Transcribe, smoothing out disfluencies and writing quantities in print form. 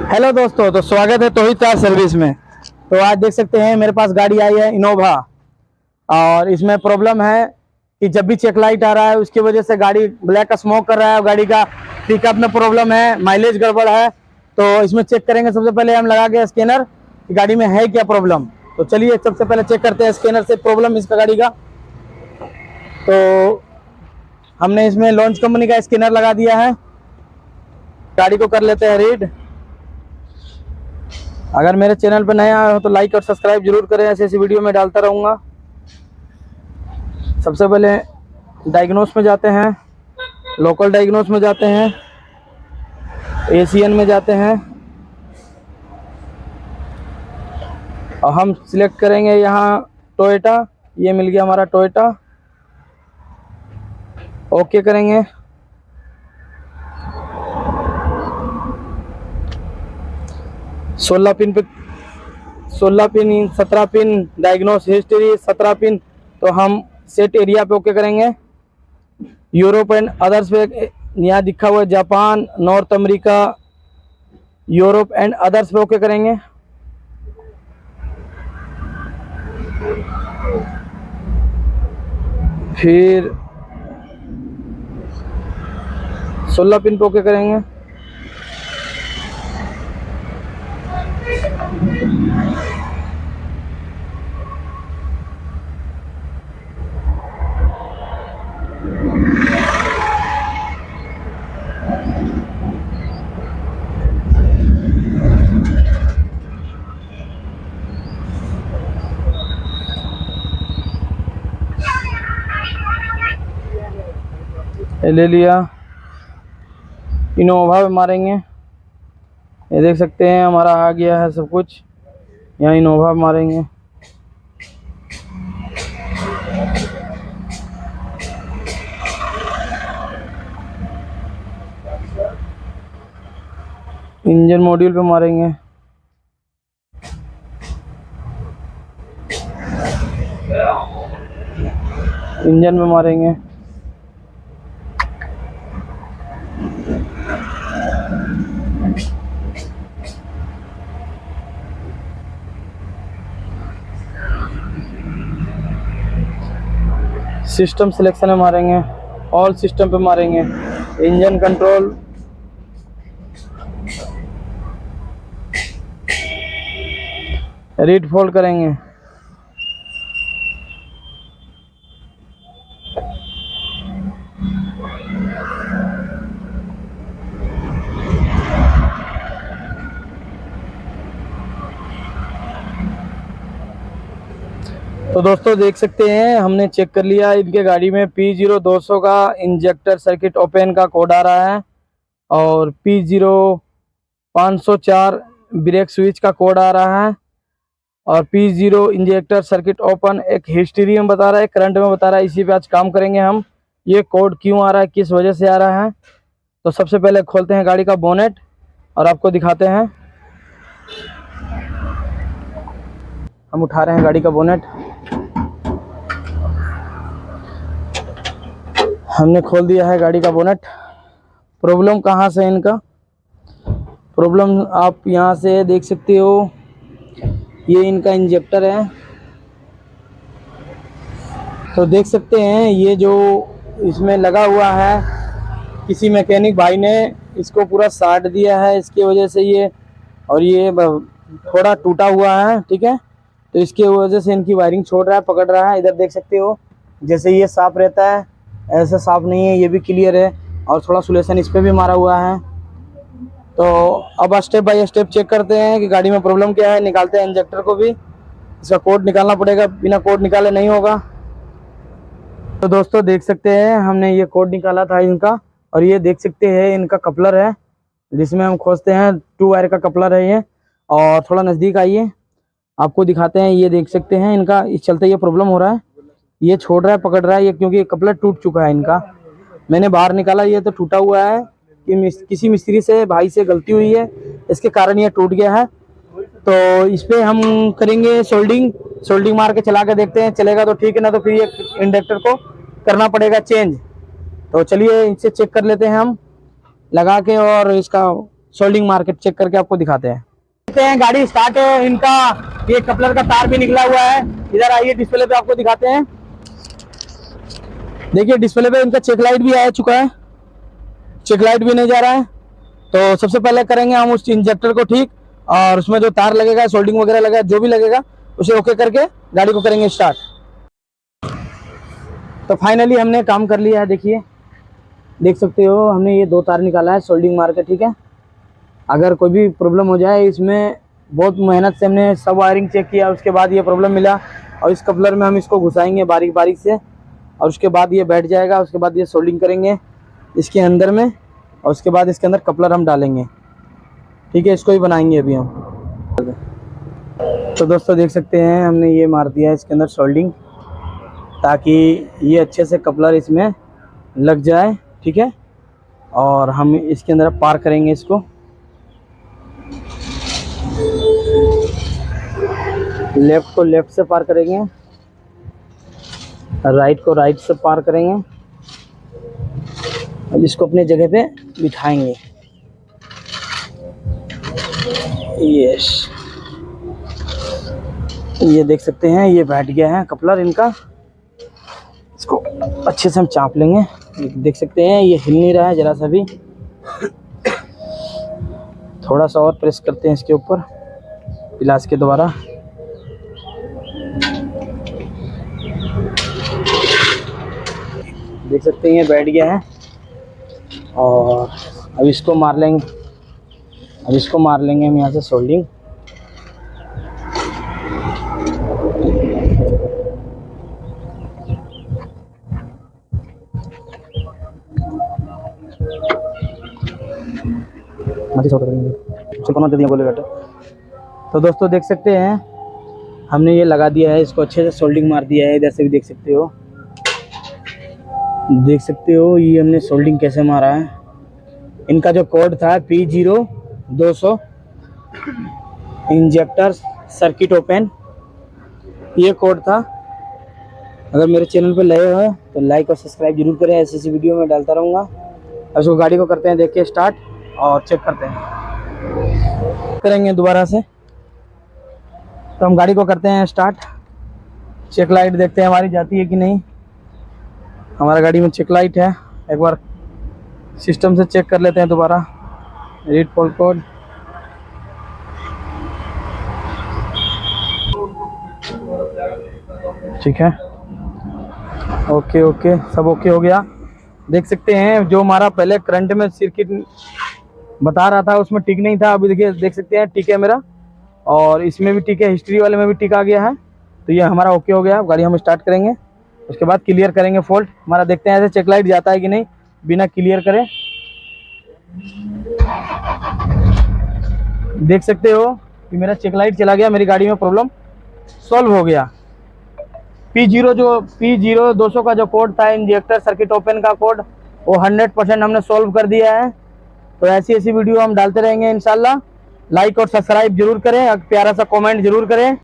Hello दोस्तों, तो स्वागत है तोहिद कार सर्विस में। तो आज देख सकते हैं मेरे पास गाड़ी आई है इनोवा, और इसमें प्रॉब्लम है कि जब भी चेक लाइट आ रहा है उसकी वजह से गाड़ी ब्लैक स्मोक कर रहा है और गाड़ी का पिकअप में प्रॉब्लम है, माइलेज गड़बड़ है। तो इसमें चेक करेंगे। सबसे पहले हम लगा के स्कैनर कि गाड़ी में है क्या प्रॉब्लम। तो चलिए सबसे पहले चेक करते हैं स्कैनर से प्रॉब्लम इसका गाड़ी का। तो हमने इसमें लॉन्च कंपनी का स्कैनर लगा दिया है। गाड़ी को कर लेते हैं रीड। अगर मेरे चैनल पर नया आए हो तो लाइक और सब्सक्राइब जरूर करें, ऐसी ऐसी वीडियो में डालता रहूँगा। सबसे पहले डायग्नोस में जाते हैं, लोकल डायग्नोस में जाते हैं, एशियन में जाते हैं और हम सिलेक्ट करेंगे यहाँ टोयोटा। ये मिल गया हमारा टोयोटा। ओके करेंगे। सोलह pin 17 pin diagnose history 17 pin. तो हम सेट एरिया पे ओके करेंगे। यूरोप एंड अदर्स पे यहाँ दिखा हुआ है Japan, north America, Europe and others पे ओके करेंगे। फिर 16 पिन पे ओके करेंगे। ले लिया। इनोवा पे मारेंगे। ये देख सकते हैं हमारा आ गया है सब कुछ। यहाँ इनोवा पे मारेंगे। इंजन मॉड्यूल पे मारेंगे। इंजन में मारेंगे। सिस्टम सिलेक्शन में मारेंगे। ऑल सिस्टम पे मारेंगे। इंजन कंट्रोल, रीड फोल्ड करेंगे। तो दोस्तों देख सकते हैं हमने चेक कर लिया। इनके गाड़ी में P0200 का इंजेक्टर सर्किट ओपन का कोड आ रहा है और P0504 ब्रेक स्विच का कोड आ रहा है और P0 इंजेक्टर सर्किट ओपन एक हिस्ट्री में बता रहा है, करंट में बता रहा है। इसी पे आज काम करेंगे हम। ये कोड क्यों आ रहा है, किस वजह से आ रहा है। तो सबसे पहले खोलते हैं गाड़ी का बोनेट और आपको दिखाते हैं। हम उठा रहे हैं गाड़ी का बोनेट। हमने खोल दिया है गाड़ी का बोनेट। प्रॉब्लम कहाँ से है इनका? प्रॉब्लम आप यहाँ से देख सकते हो। ये इनका इंजेक्टर है। तो देख सकते हैं ये जो इसमें लगा हुआ है, किसी मैकेनिक भाई ने इसको पूरा साट दिया है। इसकी वजह से ये और ये थोड़ा टूटा हुआ है, ठीक है। तो इसकी वजह से इनकी वायरिंग छोड़ रहा है, पकड़ रहा है। इधर देख सकते हो जैसे ये साफ रहता है, ऐसा साफ नहीं है। ये भी क्लियर है और थोड़ा सोल्यूशन इस पर भी मारा हुआ है। तो अब स्टेप बाय स्टेप चेक करते हैं कि गाड़ी में प्रॉब्लम क्या है। निकालते हैं इंजेक्टर को भी। इसका कोड निकालना पड़ेगा, बिना कोड निकाले नहीं होगा। तो दोस्तों देख सकते हैं हमने ये कोड निकाला था इनका, और ये देख सकते हैं इनका कपलर है जिसमें हम खोजते हैं। 2 वायर का कपलर है ये। और थोड़ा नज़दीक आइए, आपको दिखाते हैं। ये देख सकते हैं इनका इस चलते ये प्रॉब्लम हो रहा है। ये छोड़ रहा है, पकड़ रहा है ये, क्योंकि कपलर टूट चुका है इनका। मैंने बाहर निकाला, ये तो टूटा हुआ है कि किसी मिस्त्री से, भाई से गलती हुई है, इसके कारण ये टूट गया है। तो इस पर हम करेंगे सोल्डिंग मार के चला के देखते हैं। चलेगा तो ठीक है, ना तो फिर ये इंडक्टर को करना पड़ेगा चेंज। तो चलिए इनसे चेक कर लेते हैं हम लगा के, और इसका सोल्डिंग मार के चेक करके आपको दिखाते हैं। देखते हैं गाड़ी स्टार्ट है इनका, ये कपलर का तार भी निकला हुआ है। इधर आइए डिस्प्ले पे आपको दिखाते हैं। देखिए डिस्प्ले पे इनका चेक लाइट भी आ चुका है, चेक लाइट भी नहीं जा रहा है। तो सबसे पहले करेंगे हम उस इंजेक्टर को ठीक, और उसमें जो तार लगेगा, सोल्डिंग वगैरह लगेगा, जो भी लगेगा उसे ओके करके गाड़ी को करेंगे स्टार्ट। तो फाइनली हमने काम कर लिया है। देखिए देख सकते हो हमने ये 2 तार निकाला है सोल्डिंग मार के, ठीक है। अगर कोई भी प्रॉब्लम हो जाए, इसमें बहुत मेहनत से हमने सब वायरिंग चेक किया, उसके बाद ये प्रॉब्लम मिला। और इस कपलर में हम इसको घुसाएंगे बारीक बारीक से, और उसके बाद ये बैठ जाएगा। उसके बाद ये सोल्डिंग करेंगे इसके अंदर में, और उसके बाद इसके अंदर कपलर हम डालेंगे, ठीक है। इसको ही बनाएंगे अभी हम। तो दोस्तों देख सकते हैं हमने ये मार दिया है इसके अंदर सोल्डिंग, ताकि ये अच्छे से कपलर इसमें लग जाए, ठीक है। और हम इसके अंदर पार करेंगे इसको, लेफ़्ट को लेफ़्ट से पार करेंगे, राइट को राइट से पार करेंगे। अब इसको अपने जगह पे बिठाएंगे। यस, ये देख सकते हैं ये बैठ गया है कपलर इनका। इसको अच्छे से हम चाप लेंगे। देख सकते हैं ये हिल नहीं रहा है ज़रा सा भी। थोड़ा सा और प्रेस करते हैं इसके ऊपर पिलास के द्वारा। देख सकते हैं ये बैठ गया है। और अब इसको मार लेंगे, हम यहाँ से सोल्डिंग। तो दोस्तों देख सकते हैं हमने ये लगा दिया है, इसको अच्छे से सोल्डिंग मार दिया है। इधर से भी देख सकते हो, ये हमने सोल्डिंग कैसे मारा है। इनका जो कोड था P0200 इंजेक्टर सर्किट ओपन, ये कोड था। अगर मेरे चैनल पर नए हो तो लाइक और सब्सक्राइब जरूर करें, ऐसी वीडियो में डालता रहूँगा। अब इसको गाड़ी को करते हैं देख के स्टार्ट, और चेक करते हैं, करेंगे दोबारा से। तो हम गाड़ी को करते हैं स्टार्ट, चेक लाइट देखते हैं हमारी जाती है कि नहीं। हमारा गाड़ी में चेक लाइट है, एक बार सिस्टम से चेक कर लेते हैं दोबारा। रीड फॉल्ट कोड, ठीक है, ओके सब ओके हो गया। देख सकते हैं जो हमारा पहले करंट में सर्किट बता रहा था उसमें टिक नहीं था, अभी देखिए देख सकते हैं टिक है मेरा, और इसमें भी टिक है, हिस्ट्री वाले में भी टिक आ गया है। तो ये हमारा ओके हो गया। गाड़ी हम स्टार्ट करेंगे, उसके बाद क्लियर करेंगे फॉल्ट हमारा। देखते हैं ऐसे चेक लाइट जाता है कि नहीं बिना क्लियर करे। देख सकते हो कि मेरा चेक लाइट चला गया, मेरी गाड़ी में प्रॉब्लम सॉल्व हो गया। P0200 का जो कोड था इंजेक्टर सर्किट ओपन का कोड, वो 100% हमने सॉल्व कर दिया है। तो ऐसी वीडियो हम डालते रहेंगे इंशाल्लाह। लाइक और सब्सक्राइब जरूर करें, प्यारा सा कमेंट जरूर करें।